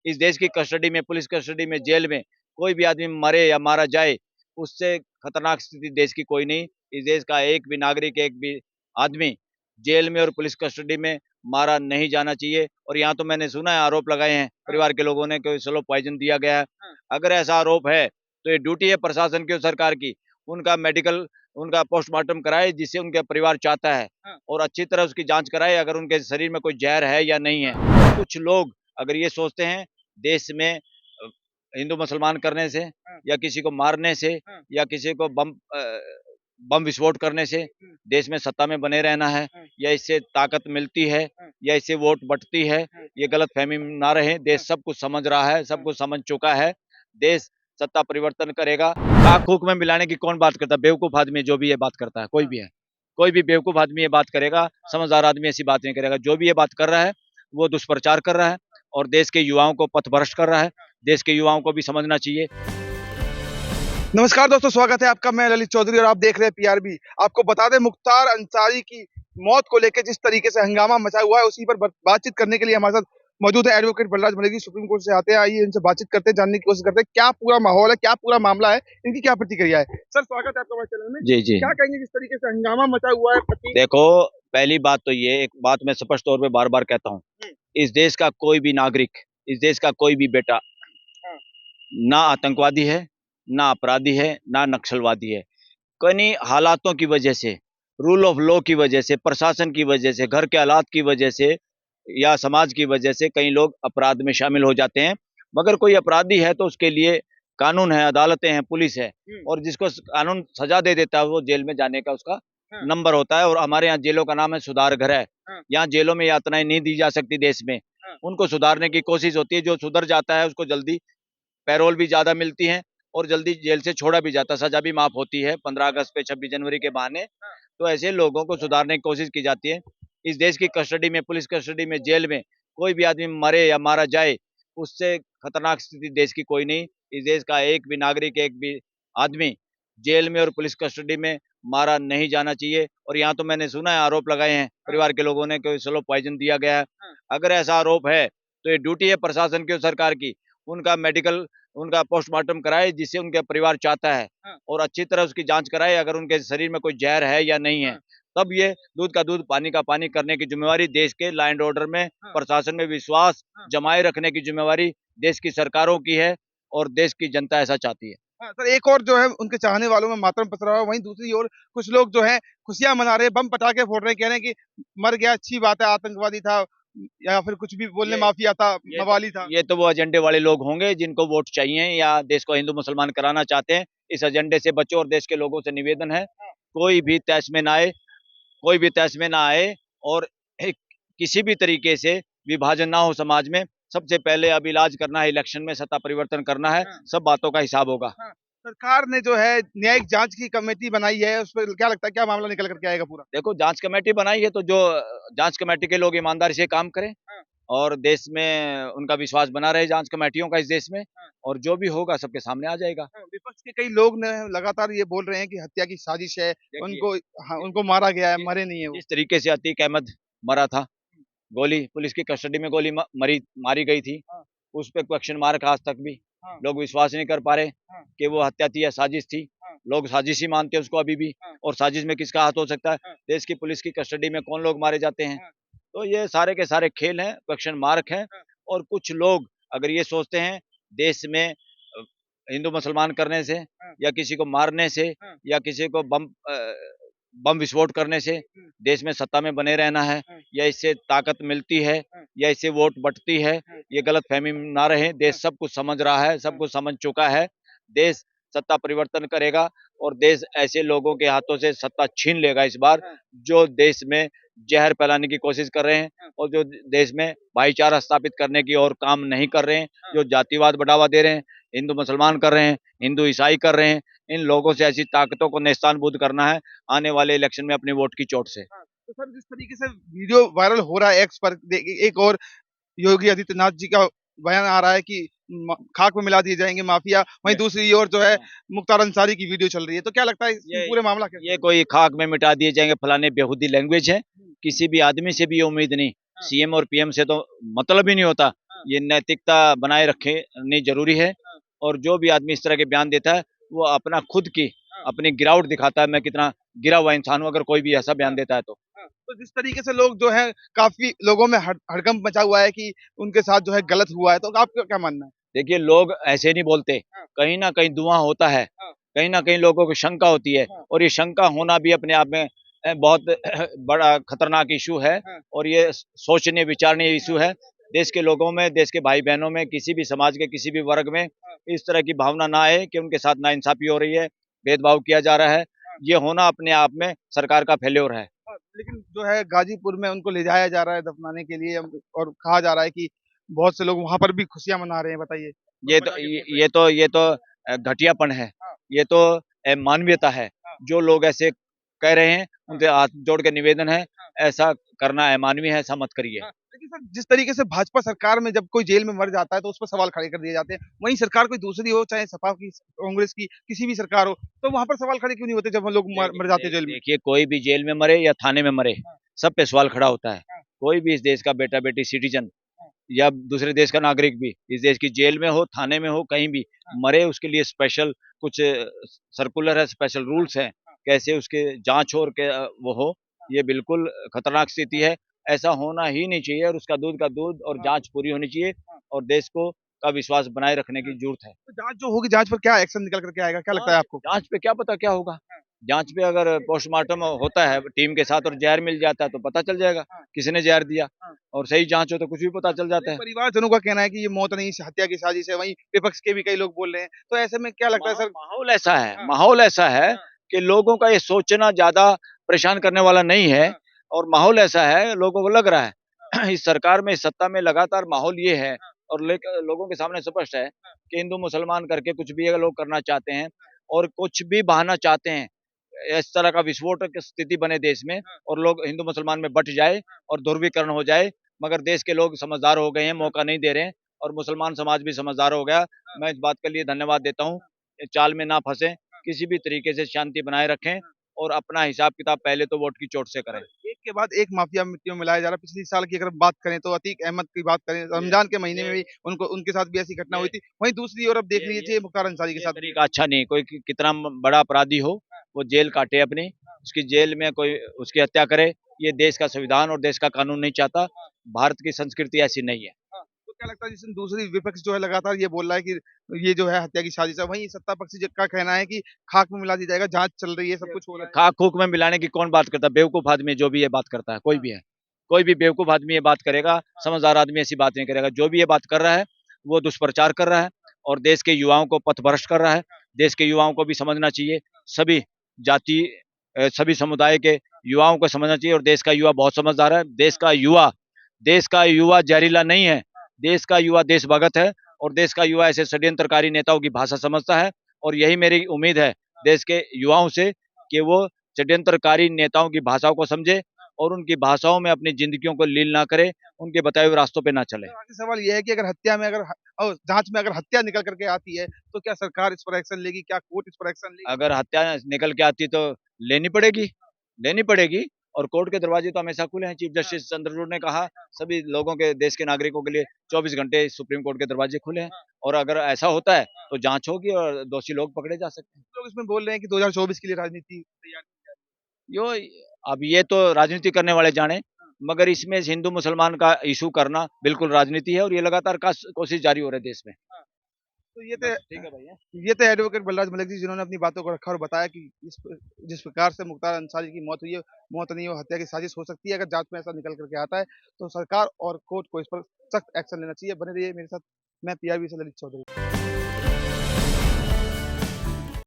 इस देश की कस्टडी में, पुलिस कस्टडी में, जेल में कोई भी आदमी मरे या मारा जाए, उससे खतरनाक स्थिति देश की कोई नहीं। इस देश का एक भी नागरिक, एक भी आदमी जेल में और पुलिस कस्टडी में मारा नहीं जाना चाहिए। और यहाँ तो मैंने सुना है, आरोप लगाए हैं परिवार के लोगों ने कि स्लो पॉइजन दिया गया है। अगर ऐसा आरोप है तो ये ड्यूटी है प्रशासन की और सरकार की, उनका मेडिकल, उनका पोस्टमार्टम कराए जिससे उनका परिवार चाहता है, और अच्छी तरह उसकी जांच कराए अगर उनके शरीर में कोई जहर है या नहीं है। कुछ लोग अगर ये सोचते हैं देश में हिंदू मुसलमान करने से या किसी को मारने से या किसी को बम विस्फोट करने से देश में सत्ता में बने रहना है, या इससे ताकत मिलती है, या इससे वोट बटती है, ये गलतफहमी में ना रहे। देश सब कुछ समझ रहा है, सब कुछ समझ चुका है। देश सत्ता परिवर्तन करेगा। आँख फूँक में मिलाने की कौन बात करता है? बेवकूफ आदमी जो भी ये बात करता है, कोई भी है, कोई भी बेवकूफ आदमी ये बात करेगा। समझदार आदमी ऐसी बात नहीं करेगा। जो भी ये बात कर रहा है वो दुष्प्रचार कर रहा है और देश के युवाओं को पथभ्रष्ट कर रहा है। देश के युवाओं को भी समझना चाहिए। नमस्कार दोस्तों, स्वागत है आपका। मैं ललित चौधरी और आप देख रहे हैं पीआरबी। आपको बता दें, मुख्तार अंसारी की मौत को लेकर जिस तरीके से हंगामा मचा हुआ है, उसी पर बातचीत करने के लिए हमारे साथ मौजूद है एडवोकेट बलराज मलेगी, सुप्रीम कोर्ट से आते हैं। आइए इनसे बातचीत करते हैं, जानने की कोशिश करते हैं क्या पूरा माहौल है, क्या पूरा मामला है, इनकी क्या प्रतिक्रिया है। सर, स्वागत है आपका हमारे चैनल में। जी जी, क्या कहेंगे जिस तरीके से हंगामा मचा हुआ है? देखो, पहली बात तो ये, एक बात मैं स्पष्ट तौर पे बार बार कहता हूँ, इस देश का कोई भी नागरिक, इस देश का कोई भी बेटा ना आतंकवादी है, ना अपराधी है, ना नक्सलवादी है। कई हालातों की वजह से, रूल ऑफ लॉ की वजह से, प्रशासन की वजह से, घर के हालात की वजह से या समाज की वजह से कई लोग अपराध में शामिल हो जाते हैं। मगर कोई अपराधी है तो उसके लिए कानून है, अदालतें हैं, पुलिस है, और जिसको कानून सजा दे देता है वो जेल में जाने का उसका नंबर होता है। और हमारे यहाँ जेलों का नाम है सुधार घर है। यहाँ जेलों में यातनाएं नहीं दी जा सकती देश में, उनको सुधारने की कोशिश होती है। जो सुधर जाता है उसको जल्दी पैरोल भी ज्यादा मिलती है और जल्दी जेल से छोड़ा भी जाता है, सजा भी माफ होती है 15 अगस्त पे, 26 जनवरी के बहाने। तो ऐसे लोगों को सुधारने की कोशिश की जाती है। इस देश की कस्टडी में, पुलिस कस्टडी में, जेल में कोई भी आदमी मरे या मारा जाए, उससे खतरनाक स्थिति देश की कोई नहीं। इस देश का एक भी नागरिक, एक भी आदमी जेल में और पुलिस कस्टडी में मारा नहीं जाना चाहिए। और यहाँ तो मैंने सुना है, आरोप लगाए हैं परिवार के लोगों ने कि स्लो पॉइजन दिया गया है। अगर ऐसा आरोप है तो ये ड्यूटी है प्रशासन की और सरकार की, उनका मेडिकल, उनका पोस्टमार्टम कराए जिससे उनका परिवार चाहता है, और अच्छी तरह उसकी जांच कराए अगर उनके शरीर में कोई जहर है या नहीं है। तब ये दूध का दूध, पानी का पानी करने की जिम्मेवारी देश के लॉ एंड ऑर्डर में, प्रशासन में विश्वास जमाए रखने की जिम्मेवारी देश की सरकारों की है, और देश की जनता ऐसा चाहती है। हाँ, सर, एक और जो है उनके चाहने वालों में मातम पसरा हुआ है, वहीं दूसरी ओर कुछ लोग जो है खुशियां मना रहे हैं, बम पटाखे फोड़ रहे हैं, कह रहे हैं कि मर गया, अच्छी बात है, आतंकवादी था या फिर कुछ भी बोलने, माफिया था, मवाली था। ये तो वो एजेंडे वाले लोग होंगे जिनको वोट चाहिए या देश को हिंदू मुसलमान कराना चाहते हैं। इस एजेंडे से बचो, और देश के लोगों से निवेदन है कोई भी तैश में ना आए, कोई भी तैश में ना आए, और किसी भी तरीके से विभाजन ना हो समाज में। सबसे पहले अब इलाज करना है, इलेक्शन में सत्ता परिवर्तन करना है, सब बातों का हिसाब होगा। सरकार ने जो है न्यायिक जांच की कमेटी बनाई है, उस पर क्या लगता है क्या मामला निकल करके आएगा पूरा? देखो, जांच कमेटी बनाई है तो जो जांच कमेटी के लोग ईमानदारी से काम करें और देश में उनका विश्वास बना रहे जांच कमेटियों का इस देश में, और जो भी होगा सबके सामने आ जाएगा। विपक्ष के कई लोग ने लगातार ये बोल रहे हैं कि हत्या की साजिश है, उनको, हाँ, उनको मारा गया है, मरे नहीं है वो। जिस तरीके से अतीक अहमद मरा था, गोली, पुलिस की कस्टडी में गोली मारी गई थी, उस पे क्वेश्चन मार्क आज तक भी लोग विश्वास नहीं कर पा रहे कि वो हत्या थी या साजिश थी। लोग साजिश ही मानते हैं उसको अभी भी, और साजिश में किसका हाथ हो सकता है? देश की पुलिस की कस्टडी में कौन लोग मारे जाते हैं? तो ये सारे के सारे खेल हैं, क्वेश्चन मार्क हैं। और कुछ लोग अगर ये सोचते हैं देश में हिंदू मुसलमान करने से या किसी को मारने से या किसी को बम विस्फोट करने से देश में सत्ता में बने रहना है, या इससे ताकत मिलती है, या इससे वोट बटती है, ये गलतफहमी में ना रहे। देश सब कुछ समझ रहा है, सब कुछ समझ चुका है। देश सत्ता परिवर्तन करेगा और देश ऐसे लोगों के हाथों से सत्ता छीन लेगा इस बार, जो देश में जहर फैलाने की कोशिश कर रहे हैं और जो देश में भाईचारा स्थापित करने की और काम नहीं कर रहे हैं, जो जातिवाद बढ़ावा दे रहे हैं, हिंदू मुसलमान कर रहे हैं, हिंदू ईसाई कर रहे हैं। इन लोगों से ऐसी ताकतों को नेस्तानबूद करना है आने वाले इलेक्शन में अपनी वोट की चोट से। तो सर, जिस तरीके से वीडियो वायरल हो रहा है एक्स पर, एक और योगी आदित्यनाथ जी का बयान आ रहा है कि खाक में मिला दिए जाएंगे माफिया, वहीं दूसरी ओर जो है मुख्तार अंसारी की वीडियो चल रही है। तो क्या लगता है पूरे मामला क्या? ये कोई खाक में मिटा दिए जाएंगे फलाने बेहूदी लैंग्वेज है। किसी भी आदमी से भी ये उम्मीद नहीं, सीएम और पीएम से तो मतलब ही नहीं होता ये नैतिकता बनाए रखनी जरूरी है। और जो भी आदमी इस तरह के बयान देता है वो अपना खुद की अपनी गिरावट दिखाता है। मैं कितना गिरा हुआ इंसान हूँ अगर कोई भी ऐसा बयान देता है तो। तो जिस तरीके से लोग जो है काफी लोगों में हड़कंप मचा हुआ है कि उनके साथ जो है गलत हुआ है, तो आपका क्या मानना है? देखिए लोग ऐसे नहीं बोलते, कहीं ना कहीं धुआं होता है, कहीं ना कहीं लोगों को शंका होती है। और ये शंका होना भी अपने आप में बहुत बड़ा खतरनाक इशू है। और ये सोचने विचारने इशू है। देश के लोगों में, देश के भाई बहनों में, किसी भी समाज के किसी भी वर्ग में इस तरह की भावना ना आए कि उनके साथ नाइंसाफी हो रही है, भेदभाव किया जा रहा है। ये होना अपने आप में सरकार का फेल्योर है। लेकिन जो है गाजीपुर में उनको ले जाया जा रहा है दफनाने के लिए, और कहा जा रहा है कि बहुत से लोग वहां पर भी खुशियां मना रहे हैं, बताइए। ये तो घटियापन है। ये तो मानवीयता है। जो लोग ऐसे कह रहे हैं उनसे हाथ जोड़ के निवेदन है, ऐसा करना अमानवीय है, ऐसा मत करिए। लेकिन सर जिस तरीके से भाजपा सरकार में जब कोई जेल में मर जाता है तो उस पर सवाल खड़े कर दिए जाते हैं, वहीं सरकार कोई दूसरी हो, चाहे सपा की, कांग्रेस की, किसी भी सरकार हो, तो वहां पर सवाल खड़े क्यों नहीं होते जब हम लोग मर जाते हैं जेल में? देखिए कोई भी जेल में मरे या थाने में मरे, सब पे सवाल खड़ा होता है। कोई भी इस देश का बेटा बेटी सिटीजन या दूसरे देश का नागरिक भी इस देश की जेल में हो, थाने में हो, कहीं भी मरे, उसके लिए स्पेशल कुछ सर्कुलर है, स्पेशल रूल्स हैं, कैसे उसके जांच हो और वो हो। ये बिल्कुल खतरनाक स्थिति है। ऐसा होना ही नहीं चाहिए और उसका दूध का दूध और जांच पूरी होनी चाहिए। और देश को का विश्वास बनाए रखने की जरूरत है। तो जांच जो होगी, जांच पर क्या एक्शन निकल करके आएगा, क्या लगता है आपको? जांच पे क्या पता क्या होगा। जांच पे अगर पोस्टमार्टम होता है टीम के साथ और जहर मिल जाता है तो पता चल जाएगा किसने जहर दिया। और सही जांच हो तो कुछ भी पता चल जाता है। परिवारजनों का कहना है कि ये मौत नहीं, हत्या की साजिश है, वहीं विपक्ष के भी कई लोग बोल रहे हैं, तो ऐसे में क्या लगता है सर? माहौल ऐसा है, माहौल ऐसा है कि लोगों का ये सोचना ज्यादा परेशान करने वाला नहीं है। और माहौल ऐसा है, लोगों को लग रहा है इस सरकार में, इस सत्ता में लगातार माहौल ये है। और लोगों के सामने स्पष्ट है कि हिंदू मुसलमान करके कुछ भी अगर लोग करना चाहते हैं और कुछ भी बहाना चाहते हैं, इस तरह का विस्फोटक स्थिति बने देश में और लोग हिंदू मुसलमान में बट जाए और ध्रुवीकरण हो जाए। मगर देश के लोग समझदार हो गए हैं, मौका नहीं दे रहे हैं और मुसलमान समाज भी समझदार हो गया। मैं इस बात के लिए धन्यवाद देता हूँ। चाल में ना फंसे, किसी भी तरीके से शांति बनाए रखें और अपना हिसाब किताब पहले तो वोट की चोट से करें। एक के बाद एक माफिया मिट्टी में मिलाया जा रहा है। पिछले साल की अगर बात करें तो अतीक अहमद की बात करें, रमजान के महीने में भी उनको उनके साथ भी ऐसी घटना हुई थी। वहीं दूसरी ओर अब देख लीजिए मुख्तार अंसारी के साथ। तरीका अच्छा नहीं। कोई कितना बड़ा अपराधी हो, वो जेल काटे अपनी, उसकी जेल में कोई उसकी हत्या करे, ये देश का संविधान और देश का कानून नहीं चाहता। भारत की संस्कृति ऐसी नहीं है। तो क्या लगता है, जिस दूसरी विपक्ष जो है लगातार ये बोल रहा है कि ये जो है हत्या की साजिश है, वहीं सत्ता पक्ष का कहना है कि खाक में मिला दी जाएगा, जांच चल रही है, सब कुछ हो रहा है। खाक खूक में मिलाने की कौन बात करता है? बेवकूफ आदमी जो भी ये बात करता है, कोई भी है, कोई भी बेवकूफ आदमी ये बात करेगा। समझदार आदमी ऐसी बात नहीं करेगा। जो भी ये बात कर रहा है वो दुष्प्रचार कर रहा है और देश के युवाओं को पथभ्रष्ट कर रहा है। देश के युवाओं को भी समझना चाहिए, सभी जाति सभी समुदाय के युवाओं को समझना चाहिए। और देश का युवा बहुत समझदार है। देश का युवा जहरीला नहीं है। देश का युवा देशभगत है और देश का युवा ऐसे षड्यंत्रकारी नेताओं की भाषा समझता है। और यही मेरी उम्मीद है देश के युवाओं से कि वो षड्यंत्रकारी नेताओं की भाषाओं को समझे और उनकी भाषाओं में अपनी जिंदगियों को लीन ना करे, उनके बताए हुए रास्तों पे ना चले। तो आगे सवाल ये है कि अगर हत्या में जांच में अगर हत्या निकल करके आती है तो क्या सरकार इस पर एक्शन लेगी, क्या कोर्ट इस पर एक्शन लेगी? अगर हत्या निकल के आती तो लेनी पड़ेगी, लेनी पड़ेगी। और कोर्ट के दरवाजे तो हमेशा खुले हैं। चीफ जस्टिस चंद्रचूड़ ने कहा सभी लोगों के, देश के नागरिकों के लिए 24 घंटे सुप्रीम कोर्ट के दरवाजे खुले हैं। और अगर ऐसा होता है तो जांच होगी और दोषी लोग पकड़े जा सकते हैं। लोग इसमें बोल रहे हैं कि 2024 के लिए राजनीति तैयार की जा यो अब ये तो राजनीति करने वाले जाने, मगर इसमें हिंदू मुसलमान का इशू करना बिल्कुल राजनीति है और ये लगातार कोशिश जारी हो रही है देश में। रही है। तो ये तो ठीक है भैया। ये तो एडवोकेट बलराज मलिक जी, जिन्होंने अपनी बातों को रखा और बताया कि जिस प्रकार से मुख्तार अंसारी की मौत हुई है, मौत नहीं, वो हत्या की साजिश हो सकती है। अगर जांच में ऐसा निकल करके आता है तो सरकार और कोर्ट को इस पर सख्त एक्शन लेना चाहिए। बने रहिए मेरे साथ, मैं पीआरबी से ललित चौधरी।